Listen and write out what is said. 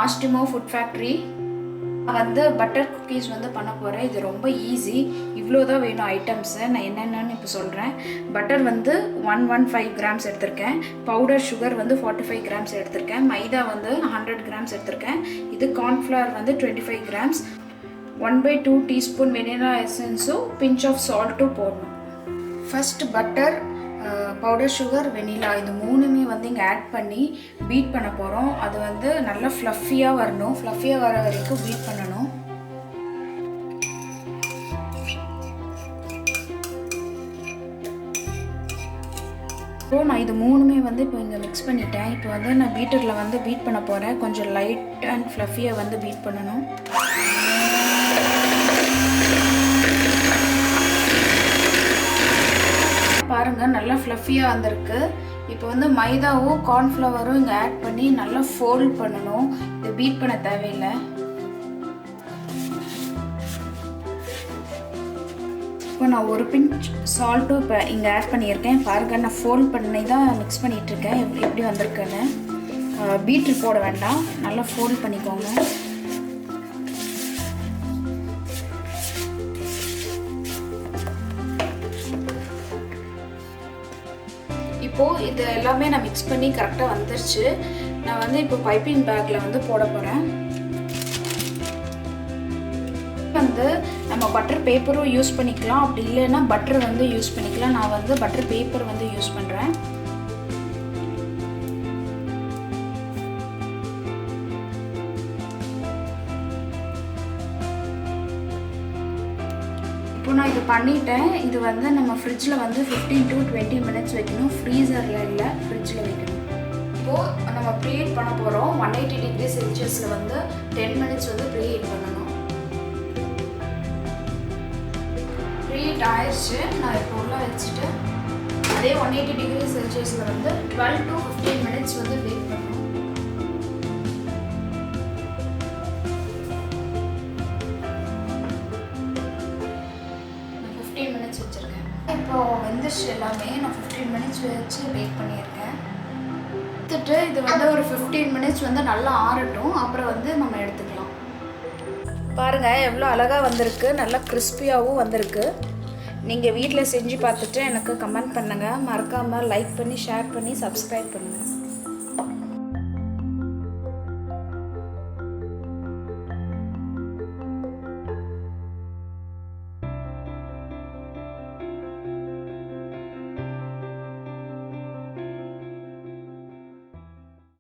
Nostimo food factory வந்து butter cookies வந்து பண்ண போகிறேன். இது ரொம்ப ஈஸி. இவ்வளோ தான் வேணும் ஐட்டம்ஸு. நான் என்னென்னு இப்போ சொல்கிறேன். பட்டர் வந்து 115 கிராம்ஸ் எடுத்திருக்கேன். பவுடர் சுகர் வந்து 45 கிராம்ஸ் எடுத்திருக்கேன். மைதா வந்து 100 கிராம்ஸ் எடுத்திருக்கேன். இது கார்ன்ஃப்ளவர் வந்து 25 கிராம்ஸ். 1/2 டீஸ்பூன் வெனிலா எசன்ஸும் பிஞ்ச் ஆஃப் சால்ட்டும் போடணும். First butter, powder sugar, vanilla இது மூணுமே வந்து இங்கே ஆட் பண்ணி பீட் பண்ண போகிறோம். அது வந்து நல்லா ஃப்ளஃபியாக வரணும். ஃப்ளஃபியாக வர வரைக்கும் பீட் பண்ணணும். இப்போ நான் இது மூணுமே வந்து இப்போ இங்கே மிக்ஸ் பண்ணிட்டேன். இப்போ வந்து நான் பீட்டரில் வந்து பீட் பண்ண போகிறேன். கொஞ்சம் லைட் அண்ட் ஃப்ளஃபியாக வந்து பீட் பண்ணணும். பாருங்கள், நல்லா ஃப்ளஃபியாக வந்திருக்கு. இப்போ வந்து மைதாவும் கார்ன்ஃப்ளவரும் இங்கே ஆட் பண்ணி நல்லா ஃபோல்ட் பண்ணணும். இது பீட் பண்ண தேவையில்லை. இப்போ நான் ஒரு பிஞ்ச் சால்ட்டும் இப்போ இங்கே ஆட் பண்ணியிருக்கேன். பாருங்கள், நான் ஃபோல்ட் பண்ணி தான் மிக்ஸ் பண்ணிகிட்ருக்கேன். எப்படி வந்திருக்குன்னு. பீட்ரு போட வேண்டாம், நல்லா ஃபோல்ட் பண்ணிக்கோங்க. இப்போது இது எல்லாமே நான் மிக்ஸ் பண்ணி கரெக்டாக வந்துருச்சு. நான் வந்து இப்போ பைப்பிங் பேக்கில் வந்து போட போகிறேன். வந்து நம்ம பட்டர் பேப்பரும் யூஸ் பண்ணிக்கலாம், அப்படி இல்லைன்னா பட்டர் வந்து யூஸ் பண்ணிக்கலாம். நான் வந்து பட்டர் பேப்பர் வந்து யூஸ் பண்ணுறேன். இப்போ நான் இது பண்ணிட்டேன். இது வந்து நம்ம ஃப்ரிட்ஜில் வந்து 15 to 20 மினிட்ஸ் வைக்கணும். ஃப்ரீசரில் இல்லை, ஃப்ரிட்ஜில் வைக்கணும். இப்போது நம்ம ப்ரீஹீட் பண்ண போகிறோம். 180 டிகிரி செல்சியஸில் வந்து 10 மினிட்ஸ் வந்து ப்ரீஹீட் பண்ணணும். ப்ரீஹீட் ஆயிடுச்சு. நான் இப்போ உள்ள வச்சுட்டு அதே 180 டிகிரி செல்சியஸில் வந்து 12 to 15 மினிட்ஸ் வந்து பேக் பண்ணணும். வச்சுருக்கேன். இப்போ வெந்துச்சு எல்லாமே. நான் 15 மினிட்ஸ் வச்சு பேக் பண்ணியிருக்கேன். எடுத்துட்டு இது வந்து ஒரு 15 மினிட்ஸ் வந்து நல்லா ஆறட்டும். அப்புறம் வந்து நம்ம எடுத்துக்கலாம். பாருங்கள், எவ்வளோ அழகாக வந்திருக்கு. நல்லா கிறிஸ்பியாகவும் வந்திருக்கு. நீங்கள் வீட்டில் செஞ்சு பார்த்துட்டு எனக்கு கமெண்ட் பண்ணுங்கள். மறக்காமல் லைக் பண்ணி, ஷேர் பண்ணி, சப்ஸ்கிரைப் பண்ணுங்கள்.